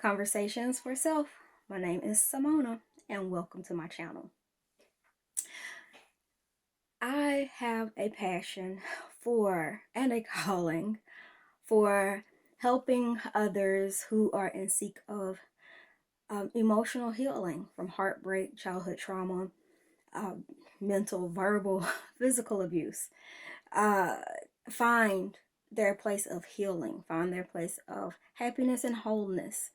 Conversations for Self. My name is Simona, and welcome to my channel. I have a passion for and a calling for helping others who are in seek of emotional healing from heartbreak, childhood trauma, um, mental, verbal, physical abuse. Uh, find their place of healing, find their place of happiness and wholeness.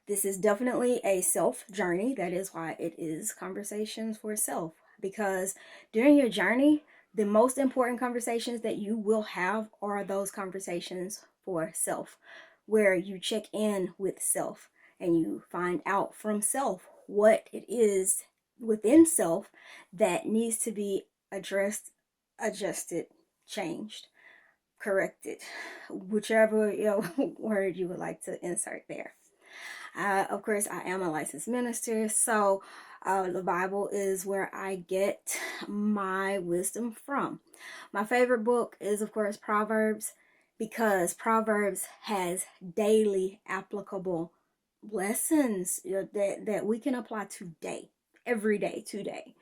This is definitely a self journey. That is why it is Conversations for Self. Because during your journey, the most important conversations that you will have are those conversations for self, where you check in with self and you find out from self what it is within self that needs to be addressed, adjusted, changed, corrected, whichever word you would like to insert there. Of course, I am a licensed minister, so the Bible is where I get my wisdom from. My favorite book is, of course, Proverbs, because Proverbs has daily applicable lessons that we can apply today, every day, today.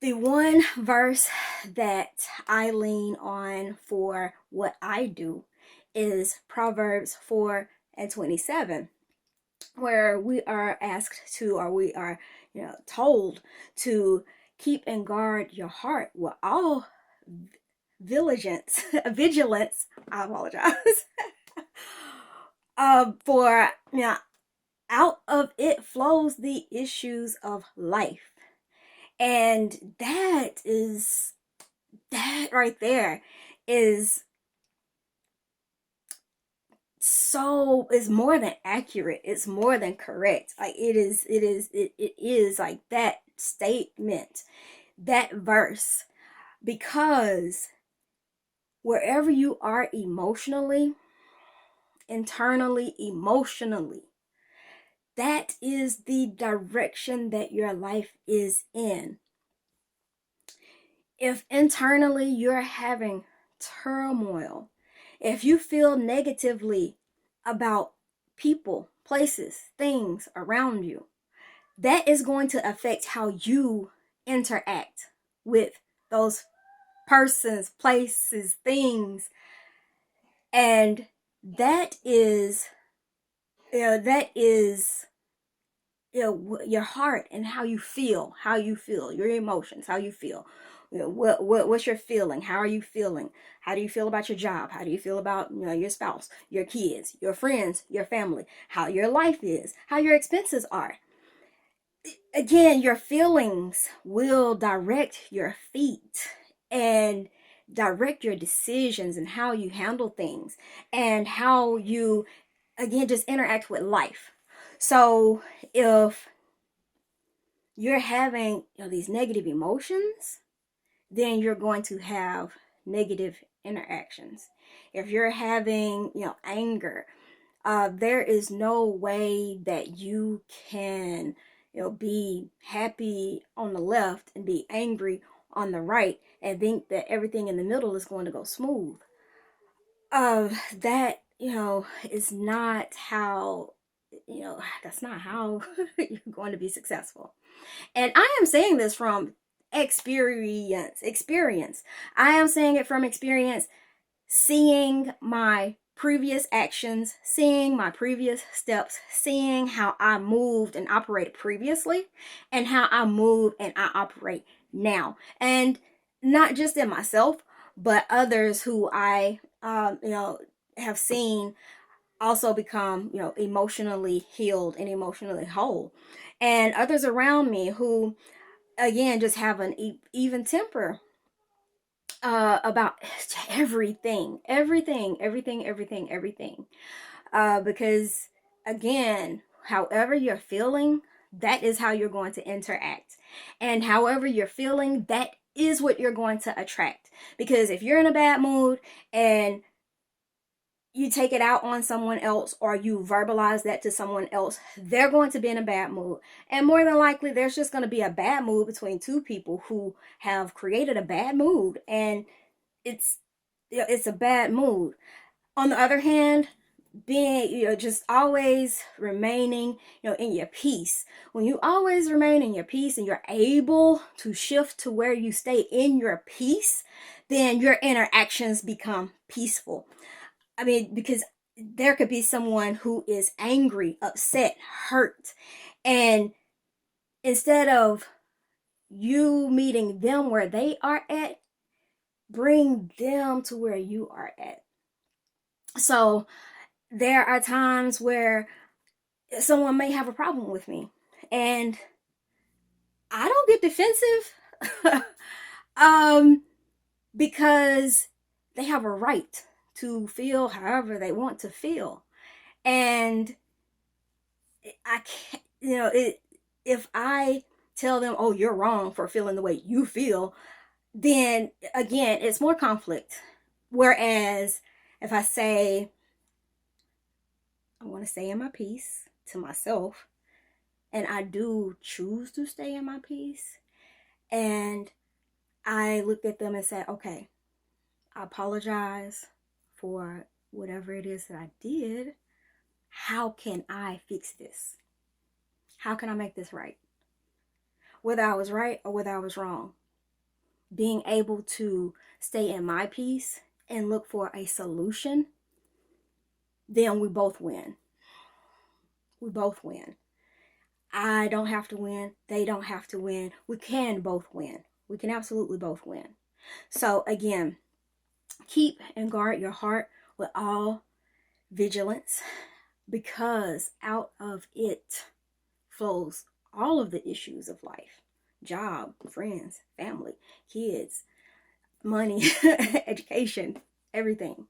The one verse that I lean on for what I do is Proverbs 4:27, where we are asked to, or we are, told to keep and guard your heart with all vigilance. Vigilance. I apologize. For out of it flows the issues of life. And that right there is is more than accurate. It's more than correct. Like it is like that statement, that verse, because wherever you are emotionally, internally, emotionally, that is the direction that your life is in. If internally you're having turmoil, if you feel negatively about people, places, things around you, that is going to affect how you interact with those persons, places, things. And that is, that is your heart and how you feel, your emotions, how you feel. What's your feeling? How are you feeling? How do you feel about your job? How do you feel about your spouse, your kids, your friends, your family? How your life is? How your expenses are? Again, your feelings will direct your feet and direct your decisions and how you handle things and how you, again, just interact with life. So if you're having these negative emotions, then you're going to have negative interactions. If you're having anger, there is no way that you can be happy on the left and be angry on the right and think that everything in the middle is going to go smooth. That is not how that's not how you're going to be successful. And I am saying this from experience. I am saying it from experience, seeing my previous actions, seeing my previous steps, seeing how I moved and operated previously, and how I move and I operate now. And not just in myself, but others who I, have seen also become, emotionally healed and emotionally whole. And others around me who, again, just have an even temper about everything. Because again, however you're feeling, that is how you're going to interact, and however you're feeling, that is what you're going to attract. Because if you're in a bad mood and you take it out on someone else or you verbalize that to someone else, they're going to be in a bad mood. And more than likely, there's just going to be a bad mood between two people who have created a bad mood. And it's a bad mood. On the other hand, being, just always remaining, in your peace. When you always remain in your peace and you're able to shift to where you stay in your peace, then your interactions become peaceful. I mean, because there could be someone who is angry, upset, hurt, and instead of you meeting them where they are at, bring them to where you are at. So there are times where someone may have a problem with me and I don't get defensive because they have a right to feel however they want to feel. And I can't, if I tell them, oh, you're wrong for feeling the way you feel, then again, it's more conflict. Whereas if I say, I want to stay in my peace to myself, and I do choose to stay in my peace, and I look at them and say, okay, I apologize for whatever it is that I did. How can I fix this? How can I make this right? Whether I was right or whether I was wrong. Being able to stay in my peace and look for a solution, then we both win. We both win. I don't have to win. They don't have to win. We can both win. We can absolutely both win. So again, keep and guard your heart with all vigilance, because out of it flows all of the issues of life: job, friends, family, kids, money, education. Everything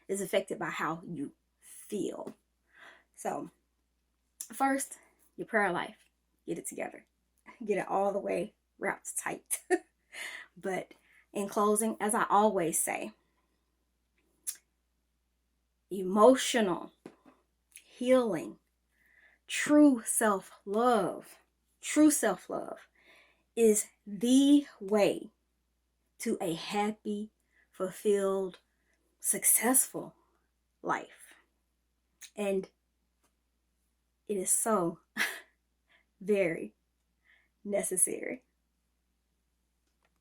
is affected by how you feel. So first, your prayer life. Get it together. Get it all the way wrapped tight. But in closing, as I always say, emotional healing, true self-love is the way to a happy, fulfilled, successful life. And it is so very necessary.